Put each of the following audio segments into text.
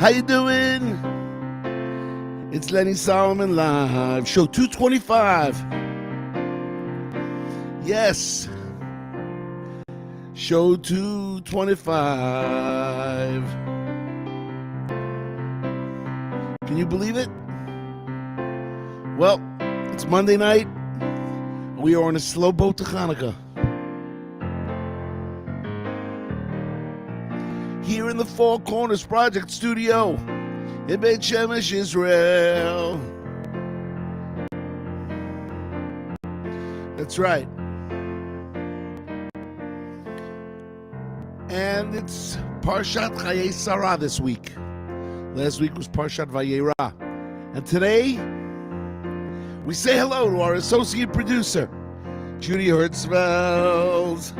How you doing? It's Lenny Solomon Live, show 225. Yes, show 225. Can you believe it? Well, it's Monday night. We are on a slow boat to Hanukkah. Here in the Four Corners Project Studio in Beit Shemesh, Israel. That's right. And it's Parshat Chayei Sarah this week. Last week was Parshat Vayera. And today, we say hello to our associate producer, Judy Hertzfeld.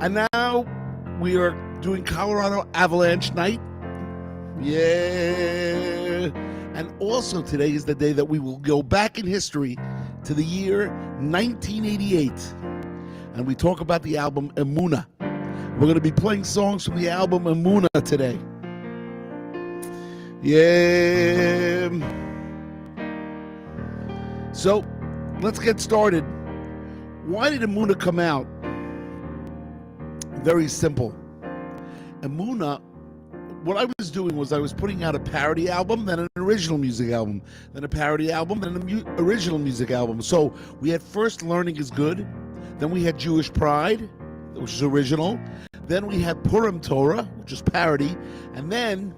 And now we are doing Colorado Avalanche Night. Yeah. And also today is the day that we will go back in history to the year 1988. And we talk about the album Emunah. We're going to be playing songs from the album Emunah today. Yeah. So, let's get started. Why did Emunah come out? Very simple. Emunah, what I was doing was I was putting out a parody album, then an original music album, then a parody album, then an original music album. So we had first Learning is Good, then we had Jewish Pride, which is original, then we had Purim Torah, which is parody, and then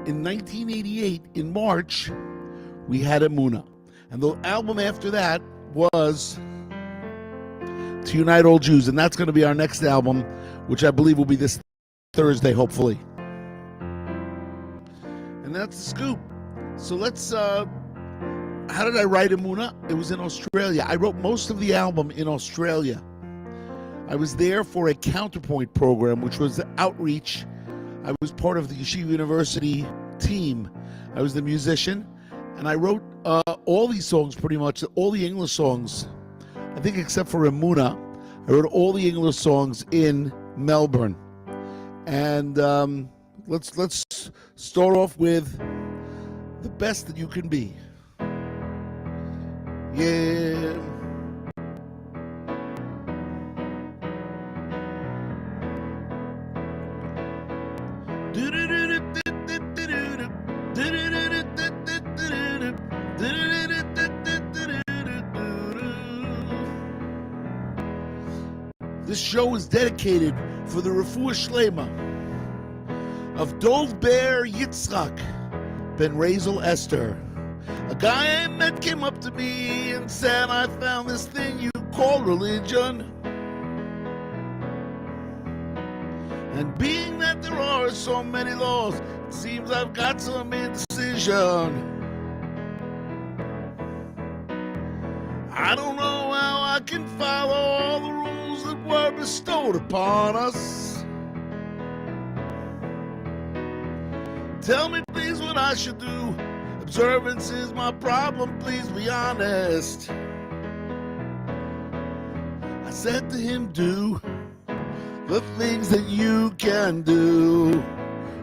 in 1988, in March, we had Emunah. And the album after that was To Unite All Jews, and that's going to be our next album, which I believe will be this Thursday, hopefully. And that's the scoop. So let's, how did I write Emunah? It was in Australia. I wrote most of the album in Australia. I was there for a counterpoint program, which was outreach. I was part of the Yeshiva University team. I was the musician, and I wrote all these songs, pretty much, all the English songs, I think except for Emunah. I wrote all the English songs in Melbourne. And let's start off with The Best That You Can Be. Yeah. This show is dedicated for the refuah shlema of Dov Ber Yitzchak Ben Razel Esther. A guy I met came up to me and said, I found this thing you call religion. And being that there are so many laws, it seems I've got some indecision. I don't know how I can follow all the rules that were bestowed upon us. Tell me please what I should do. Observance is my problem, please be honest. I said to him, do the things that you can do.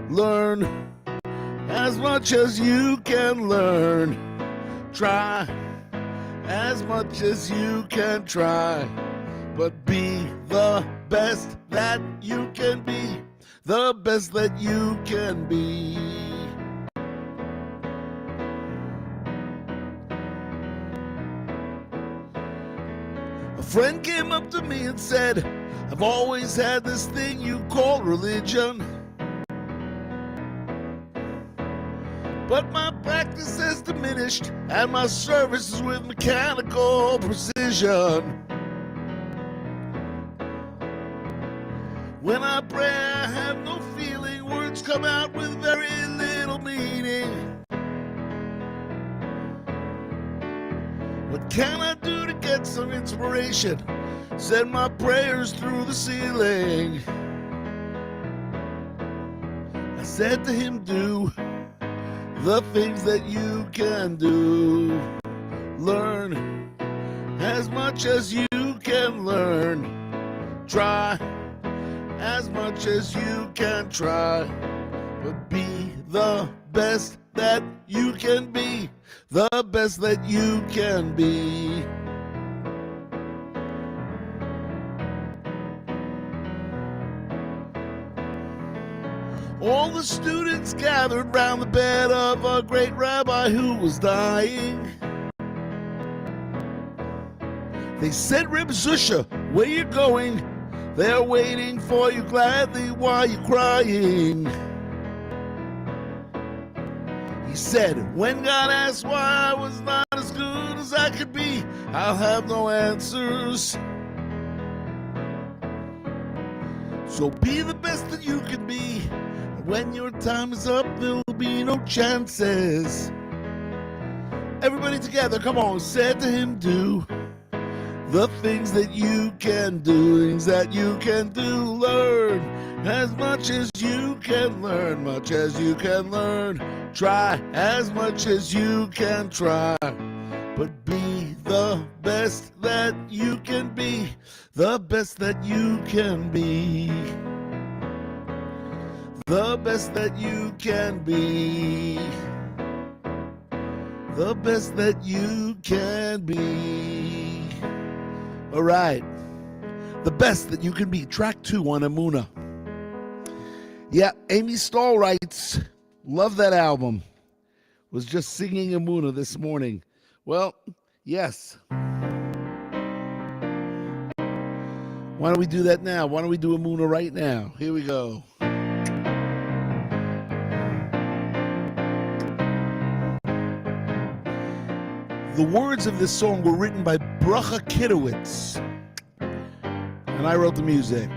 Learn as much as you can learn. Try as much as you can try. But be the best that you can be. The best that you can be. A friend came up to me and said, I've always had this thing you call religion, but my practice has diminished and my service is with mechanical precision. When I pray I have no feeling, words come out with very little meaning. What can I do to get some inspiration? Send my prayers through the ceiling. I said to him, do the things that you can do. Learn as much as you can learn. Try as much as you can try. But be the best that you can be, the best that you can be. All the students gathered round the bed of a great rabbi who was dying. They said, Reb Zusha, where you going? They're waiting for you gladly. Why you crying? He said, when God asked why I was not as good as I could be, I'll have no answers. So be the best that you can be. When your time is up, there'll be no chances. Everybody together, come on, said to him, do the things that you can do, things that you can do. Learn as much as you can learn, much as you can learn. Try as much as you can try, but be the best that you can be, the best that you can be. The best that you can be. The best that you can be. All right. The best that you can be. Track 2 on Emunah. Yeah, Amy Stahl writes, love that album. Was just singing Emunah this morning. Well, yes. Why don't we do that now? Why don't we do Emunah right now? Here we go. The words of this song were written by Bracha Kidowitz, and I wrote the music.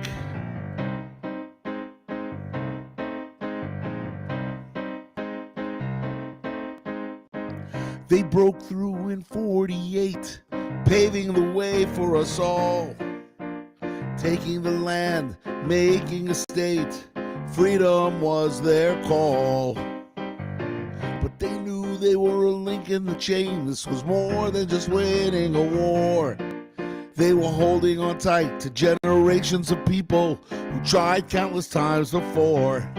They broke through in 48, paving the way for us all, taking the land, making a state. Freedom was their call. But they knew they were a link in the chain. This was more than just winning a war. They were holding on tight to generations of people who tried countless times before.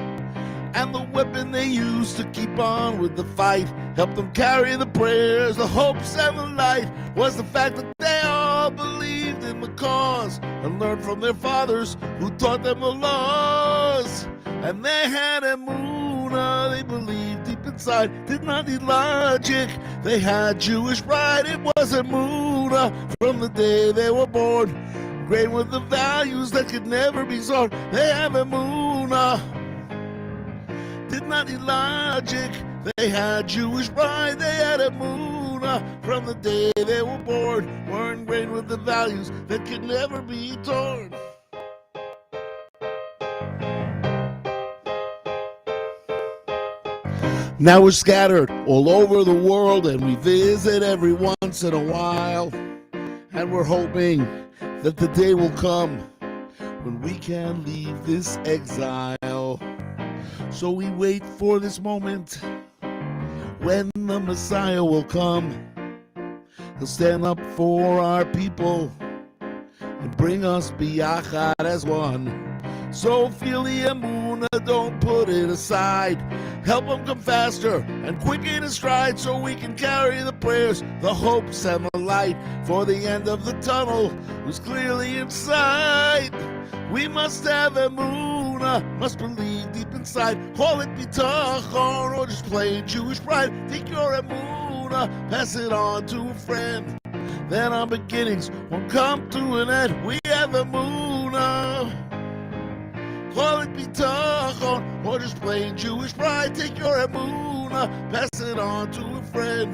And the weapon they used to keep on with the fight helped them carry the prayers, the hopes, and the light was the fact that they all believed in the cause and learned from their fathers who taught them the laws. And they had Emunah, they believed deep inside, did not need logic. They had Jewish pride, it was Emunah from the day they were born. Ingrained with the values that could never be sold. They have Emunah, did not need logic. They had Jewish pride, they had Emunah from the day they were born. Were ingrained with the values that could never be torn. Now we're scattered all over the world and we visit every once in a while. And we're hoping that the day will come when we can leave this exile. So we wait for this moment when the Messiah will come. He'll stand up for our people and bring us biyachad as one. So feel the Emunah, don't put it aside. Help him come faster and quicken his stride so we can carry the prayers, the hopes, and the light. For the end of the tunnel was clearly in sight. We must have Emunah, must believe deep inside. Call it bitachon or just plain Jewish pride. Take your Emunah, pass it on to a friend. Then our beginnings won't come to an end. We have Emunah. Call it bitachon or just plain Jewish pride. Take your Emunah, pass it on to a friend.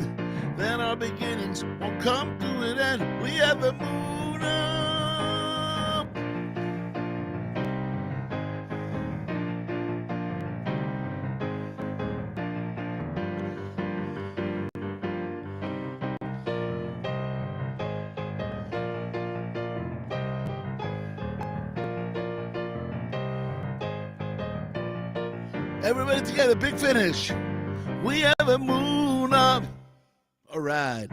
Then our beginnings won't come to an end. We have Emunah. Everybody together, big finish. We have Emunah. All right.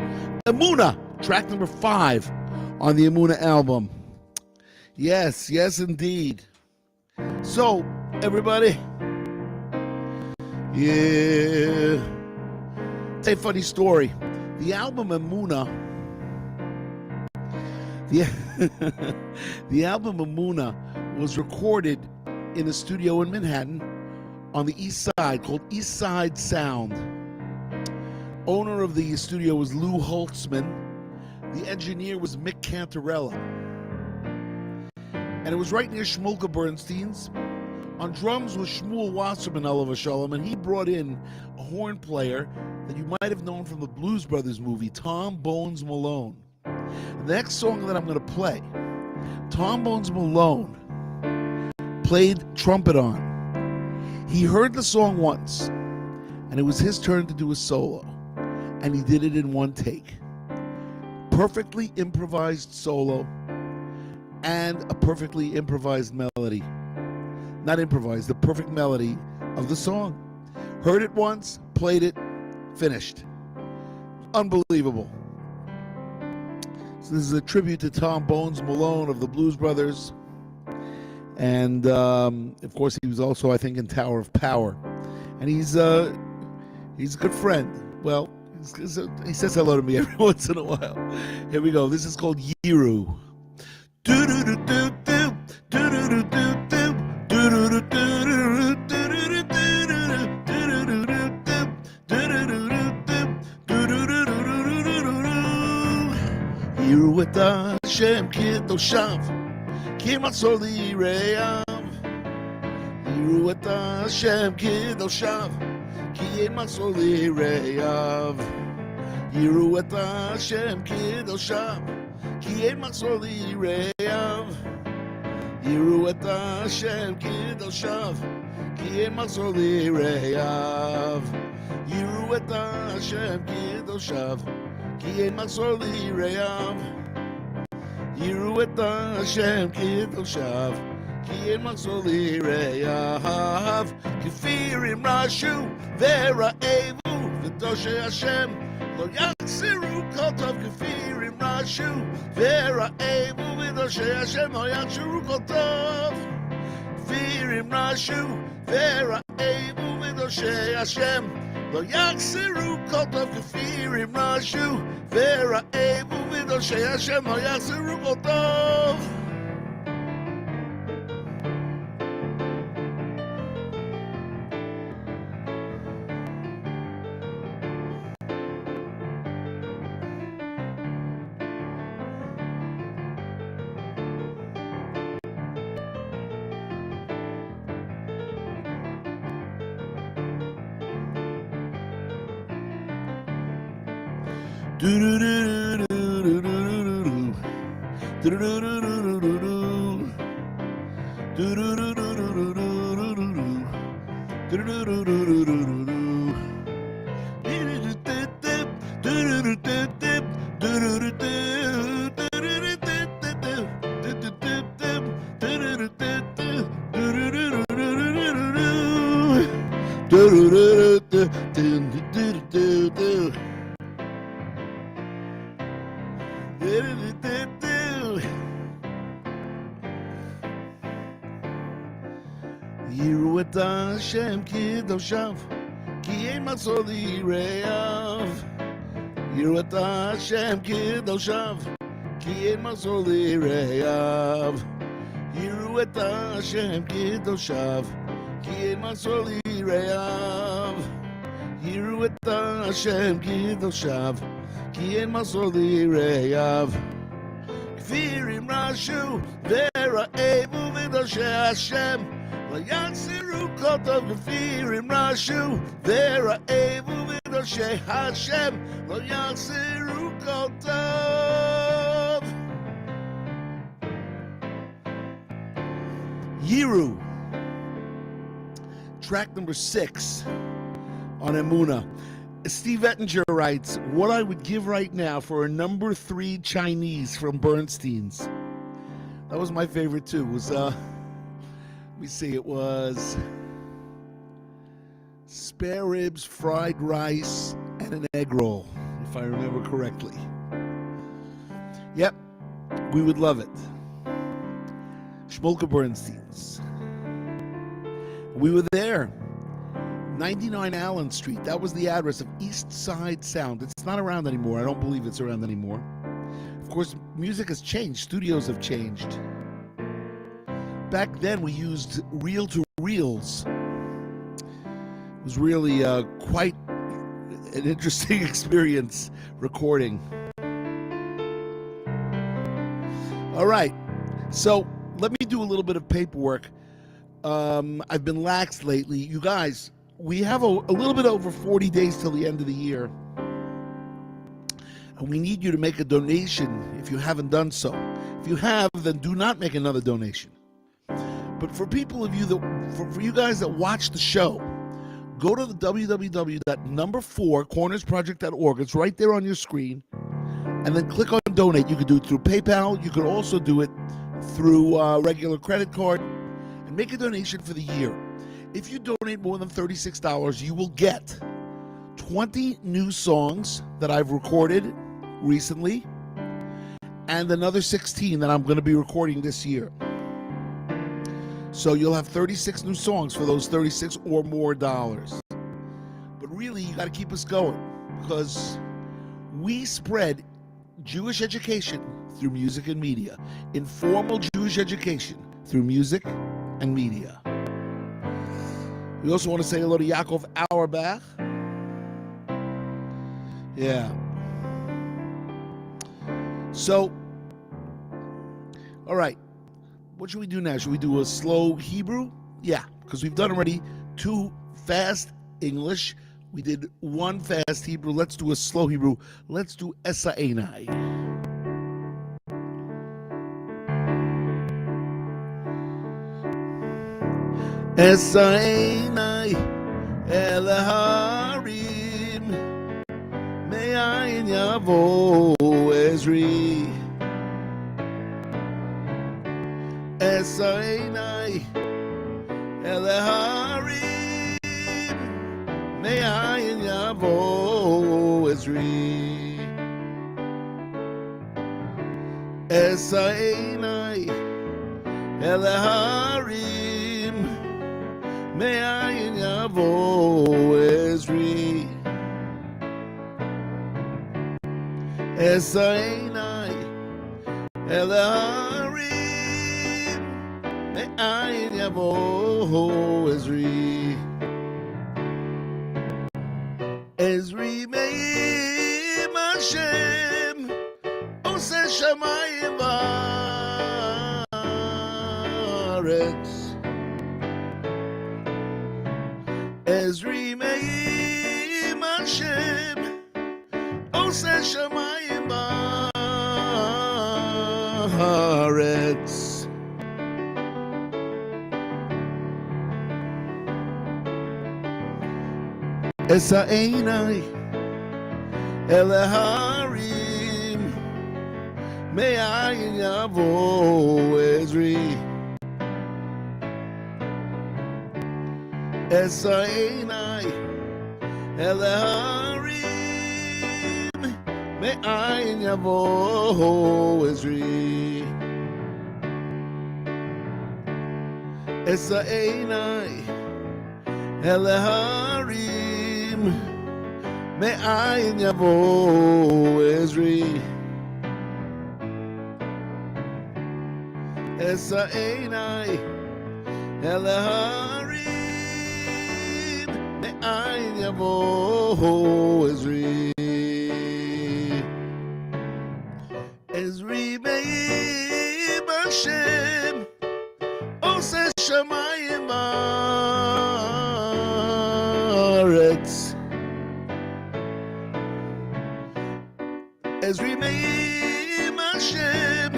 Emunah, track number 5 on the Emunah album. Yes, yes, indeed. So, everybody, Yeah. Tell you a funny story. The album Emunah, the album Emunah was recorded in a studio in Manhattan on the East Side called East Side Sound. Owner of the studio was Lou Holtzman. The engineer was Mick Cantarella. And it was right near Shmulka Bernstein's. On drums was Shmuel Wasserman, Oliver Shalom, and he brought in a horn player that you might have known from the Blues Brothers movie, Tom Bones Malone. The next song that I'm going to play, Tom Bones Malone played trumpet on. He heard the song once, and it was his turn to do a solo, and he did it in one take. Perfectly improvised solo and a perfectly improvised melody. Not improvised, the perfect melody of the song. Heard it once, played it, finished. Unbelievable. So this is a tribute to Tom Bones Malone of the Blues Brothers. And of course he was also, I think, in Tower of Power. And he's a good friend. Well, he says hello to me every once in a while. Here we go. This is called Yiru. Do-do-do-do-do, do-do-do-do-do, Yiru et Hashem kedoshav, ki matzor lireyav. Yiru et Hashem kedoshav, ki matzor lireyav. Yiru et Hashem kedoshav, ki matzor lireyav. Yiru et Hashem kedoshav, ki matzor lireyav. Yiru et Hashem kedoshav, ki matzor lireyav. Yiru et Hashem kedoshav, ki matzor lireyav. Kefirim rashu v'ra'evu v'doshe Hashem lo yaksiru kol tov. Kefirim rashu v'ra'evu v'doshe Hashem lo yaksiru kol tov. Kefirim rashu v'ra'evu v'doshe Hashem lo yaksiru kol tov. Kefirim rashu v'ra'evu v'doshe Hashem lo yaksiru kol tov. Yiru et Hashem kedoshav, ki ein matzor lireyav. Yiru et Hashem kedoshav, ki ein matzor lireyav. Yiru et Hashem kedoshav, ki ein matzor lireyav. Yiru et Hashem kedoshav, ki ein matzor lireyav. Kefirim rashu v'ra'evu v'doshe Hashem lo yaksiru kol tov. Kefirim rashu v'ra'evu v'doshe Hashem lo yaksiru kol tov. Yiru, track number 6 on Emunah. Steve Ettinger writes, what I would give right now for a number 3 Chinese from Bernstein's. That was my favorite too. It was, let me see, it was spare ribs, fried rice, and an egg roll, if I remember correctly. Yep, we would love it. Shmulka Bernstein's. We were there. 99 Allen Street. That was the address of East Side Sound. It's not around anymore. I don't believe it's around anymore. Of course, music has changed. Studios have changed. Back then, we used reel-to-reels. It was really quite an interesting experience recording. All right, so let me do a little bit of paperwork. I've been lax lately. You guys, we have a little bit over 40 days till the end of the year. And we need you to make a donation if you haven't done so. If you have, then do not make another donation. But for people of you for you guys that watch the show, go to the www.4cornersproject.org. It's right there on your screen. And then click on donate. You can do it through PayPal. You can also do it through regular credit card. And make a donation for the year. If you donate more than $36, you will get 20 new songs that I've recorded recently and another 16 that I'm going to be recording this year. So you'll have 36 new songs for those 36 or more dollars. But really, you got to keep us going because we spread Jewish education through music and media. Informal Jewish education through music and media. We also want to say hello to Yaakov Auerbach. Yeah. So, all right. What should we do now? Should we do a slow Hebrew? Yeah, because we've done already 2 fast English. We did 1 fast Hebrew. Let's do a slow Hebrew. Let's do Esa Einai. Esa Einai El Harim Me'ayin Yavo Ezri Esa Einai El Harim Me'ayin Yavo Ezri Esa Einai El Harim Me'ayin Yavo Ezri Esa Einai El Harim Me'ayin Yavo Ezri Ezri Me'im Hashem Oseh Shamayim V'aretz Ezri Me'im Hashem Oseh Shamayim Ba'aretz Esa Einai El Harim Me'ayin Yavo Ezri Esa Einai El Harim Me'ayin Yavo Ezri Esa Einai El Harim Me'ayin Yavo Ezri Esa Einai El Harim Me'ayin Yavo Ezri Ezri Me'im Hashem Oseh Shamayim Ba'aretz Ezri Me'im Hashem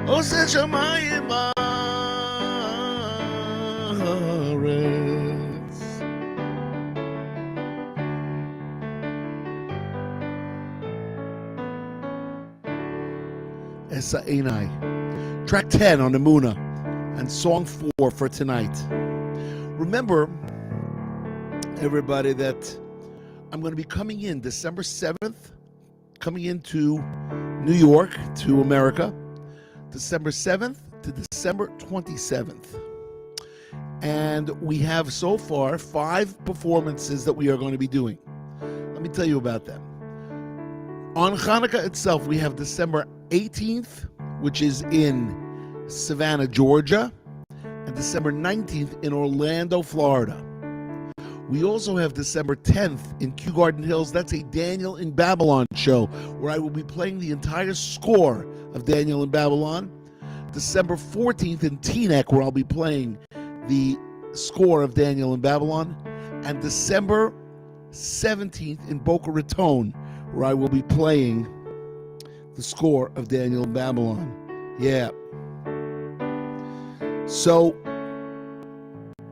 Oseh Shamayim Ba'aretz Esa Einai. Track 10 on Emunah and song 4 for tonight. Remember, everybody, that I'm going to be coming in December 7th, coming into New York, to America, December 7th to December 27th. And we have so far 5 performances that we are going to be doing. Let me tell you about them. On Hanukkah itself, we have December 18th, which is in Savannah, Georgia, and December 19th in Orlando, Florida. We also have December 10th in Kew Garden Hills. That's a Daniel in Babylon show where I will be playing the entire score of Daniel in Babylon. December 14th in Teaneck, where I'll be playing the score of Daniel in Babylon. And December 17th in Boca Raton, where I will be playing the score of Daniel in Babylon. Yeah. So,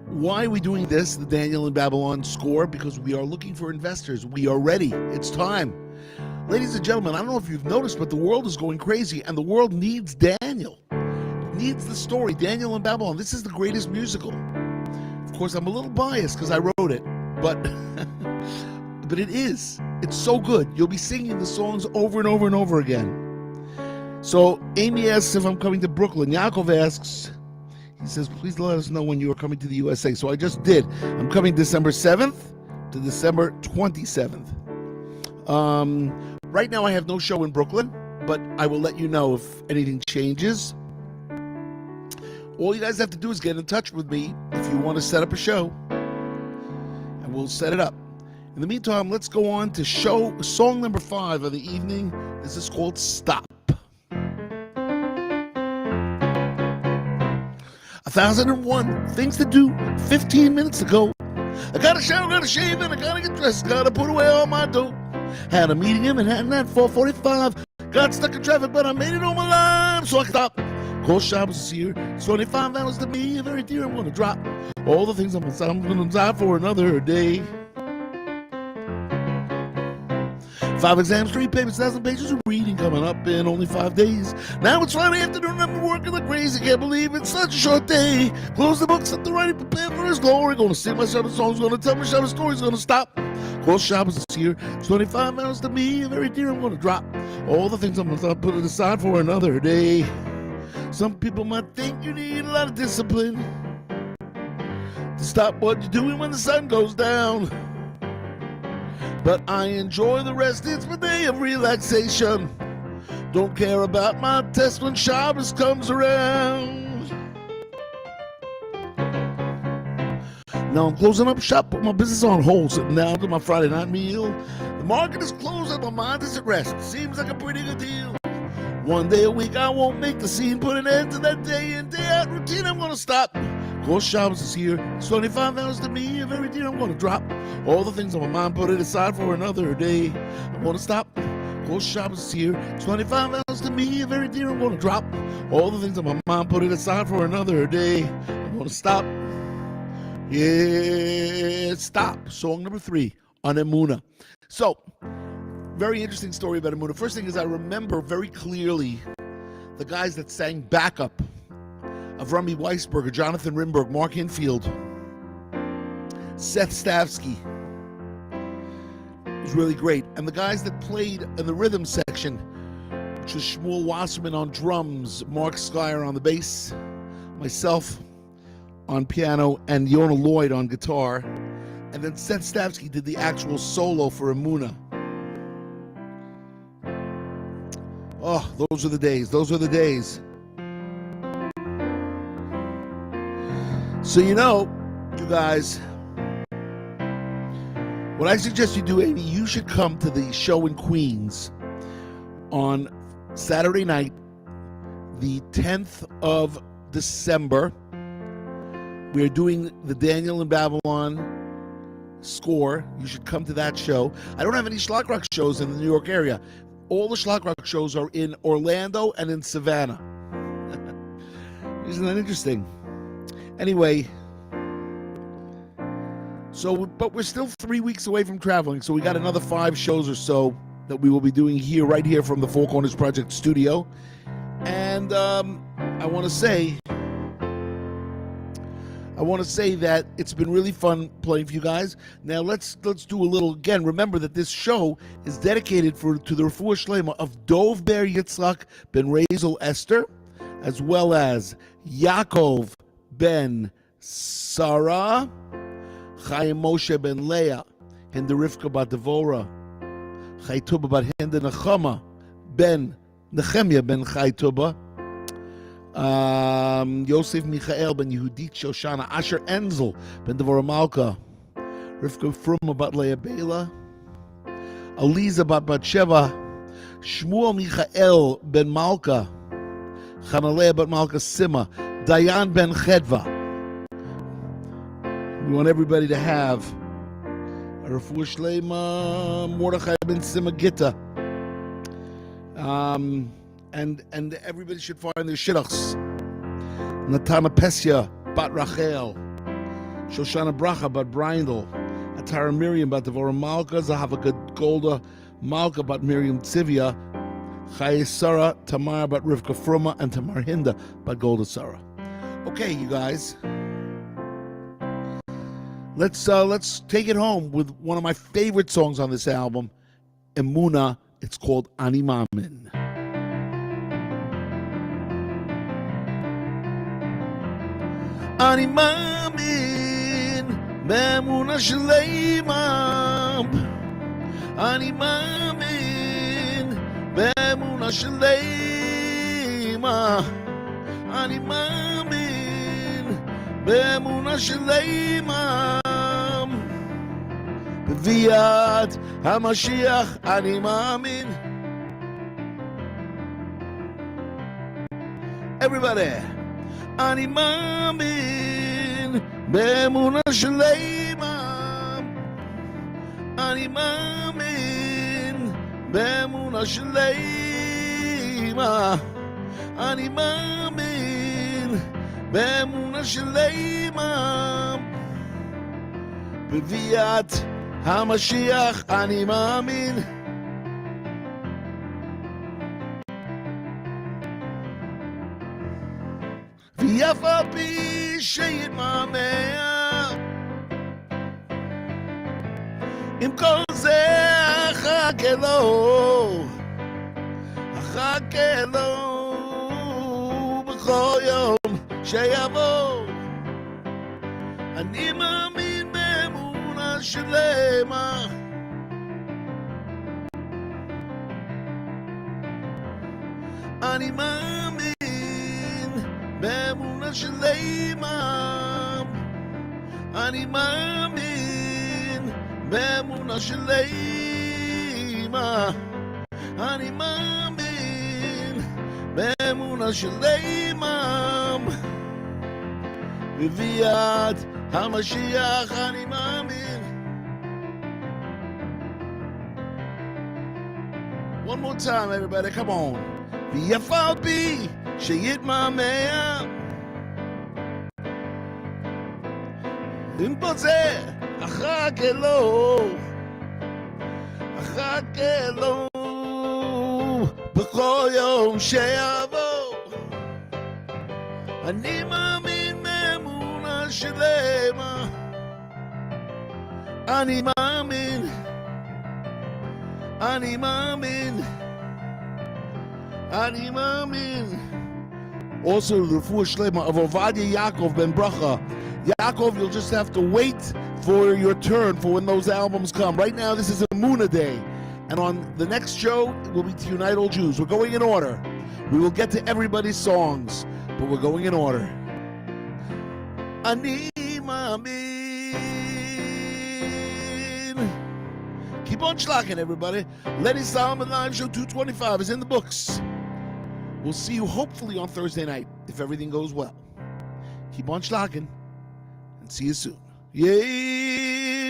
why are we doing this, the Daniel in Babylon score? Because we are looking for investors. We are ready. It's time. Ladies and gentlemen, I don't know if you've noticed, but the world is going crazy, and the world needs Daniel. It needs the story, Daniel in Babylon. This is the greatest musical. Of course, I'm a little biased because I wrote it, but but it is. It's so good. You'll be singing the songs over and over and over again. So Amy asks if I'm coming to Brooklyn. Yaakov asks, he says, please let us know when you are coming to the USA. So I just did. I'm coming December 7th to December 27th. Right now I have no show in Brooklyn, but I will let you know if anything changes. All you guys have to do is get in touch with me if you want to set up a show, and we'll set it up. In the meantime, let's go on to song number 5 of the evening. This is called Stop. 1,001 things to do 15 minutes ago. I gotta shower, gotta shave, and I gotta get dressed. Gotta put away all my dough. Had a meeting in Manhattan at 4:45. Got stuck in traffic, but I made it on my line, so I stopped. Cold Shabbos is here. It's 25 hours to me. Very dear, I'm gonna drop all the things I'm gonna die for another day. 5 exams, 3 papers, 1,000 pages of reading coming up in only 5 days. Now it's Friday afternoon, I'm working like crazy. Can't believe it's such a short day. Close the books, set the writing, prepare for his glory. Gonna sing my Shabbat songs, gonna tell my Shabbat stories, gonna stop. Cold Shabbos is here. It's 25 hours to me. Very dear, I'm gonna drop all the things I'm gonna put it aside for another day. Some people might think you need a lot of discipline to stop what you're doing when the sun goes down. But I enjoy the rest, it's my day of relaxation. Don't care about my test when Shabbos comes around. Now I'm closing up shop, put my business on hold, sitting down to my Friday night meal. The market is closed and my mind is at rest. Seems like a pretty good deal. One day a week I won't make the scene, put an end to that day in, day out routine. I'm gonna stop. Cold Shabbos is here. It's 25 hours to me. Every day I'm gonna drop all the things on my mind, put it aside for another day. I'm gonna stop. Cold Shabbos is here. It's 25 hours to me. Every day I'm gonna drop all the things on my mind, put it aside for another day. I'm gonna stop. Yeah, stop. Song number 3 on Emunah. So, very interesting story about Emunah. First thing is I remember very clearly the guys that sang backup of Rummy Weisberger, Jonathan Rimberg, Mark Infield, Seth Stavsky. It was really great. And the guys that played in the rhythm section, which was Shmuel Wasserman on drums, Mark Skyer on the bass, myself on piano, and Yonah Lloyd on guitar. And then Seth Stavsky did the actual solo for Emunah. Oh, those are the days. Those are the days. So you know, you guys, what I suggest you do, Amy, you should come to the show in Queens on Saturday night, the 10th of December. We are doing the Daniel in Babylon score. You should come to that show. I don't have any Schlock Rock shows in the New York area. All the Schlock Rock shows are in Orlando and in Savannah. Isn't that interesting? Anyway, but we're still 3 weeks away from traveling, so we got another 5 shows or so that we will be doing here, right here from the Four Corners Project studio. And I want to say that it's been really fun playing for you guys. Now let's do a little again. Remember that this show is dedicated to the refuah shlema of Dov Ber Yitzchak ben Razel Esther, as well as Yaakov ben Sarah, Chaim Moshe ben Leah, Hinda Rivka bat Devora, Chai Tuba bat Hinda Nechama ben Nehemiah ben Chai Tuba, Yosef Michael ben Yehudit Shoshana, Asher Enzel ben Devora Malka, Rivka Fruma bat Leah Bela, Aliza bat Batsheva, Shmuel Michael ben Malka, Chanalea bat Malka Sima, Dayan ben Chedva. We want everybody to have a refuah shleima, Mordechai ben Sima Gitta, and everybody should find their shidduchs. Natana Pesya bat Rachel, Shoshana Bracha bat Brindle, Atara Miriam bat Devora Malka, Zahava Golda Malka bat Miriam Tzivia, Chai Sarah Tamar bat Rivka Fruma, and Tamar Hinda bat Golda Sarah. Okay, you guys. Let's take it home with one of my favorite songs on this album, Emunah. It's called Ani Mamin. Ani Mamin, Be'emunah Shleima. Ani Mamin, Be'emunah Shleima. Ani Mamin, Be'emunah Shleima. B'viat HaMashiach Ani Mamin. Everybody. Ani Mamin, Be'emunah Shleima. Ani Mamin, Be'emunah Shleima. Ani Mamin, Be'emunah Shleima. B'viat HaMashiach Ani Mamin. V'yaf al pi sheyitmameh, im kol zeh achake lo b'chol yom sheyavo. Ani mamin be'emunah shlema. Ani mamin be'emunah shlema. Ani mamin be'emunah shlema. Ani mamin be'emunah shlema. B'viat HaMashiach Ani Mamin. One more time, everybody, come on. V'yaf al pi sheyitmameh, im kol zeh achake lo b'chol yom sheyavo. Ani mamin be'emunah shlema. Ani mamin, Ani mamin, Ani mamin. Also, the refuah shlema of Ovadia Yaakov ben Bracha. Yaakov, you'll just have to wait for your turn for when those albums come. Right now, this is Emunah Day. And on the next show, it will be to Unite All Jews. We're going in order. We will get to everybody's songs, but we're going in order. Ani mamin. Keep on schlagen, everybody. Lenny Solomon Live Show 225 is in the books. We'll see you hopefully on Thursday night, if everything goes well. Keep on schlagen, and see you soon. Yay!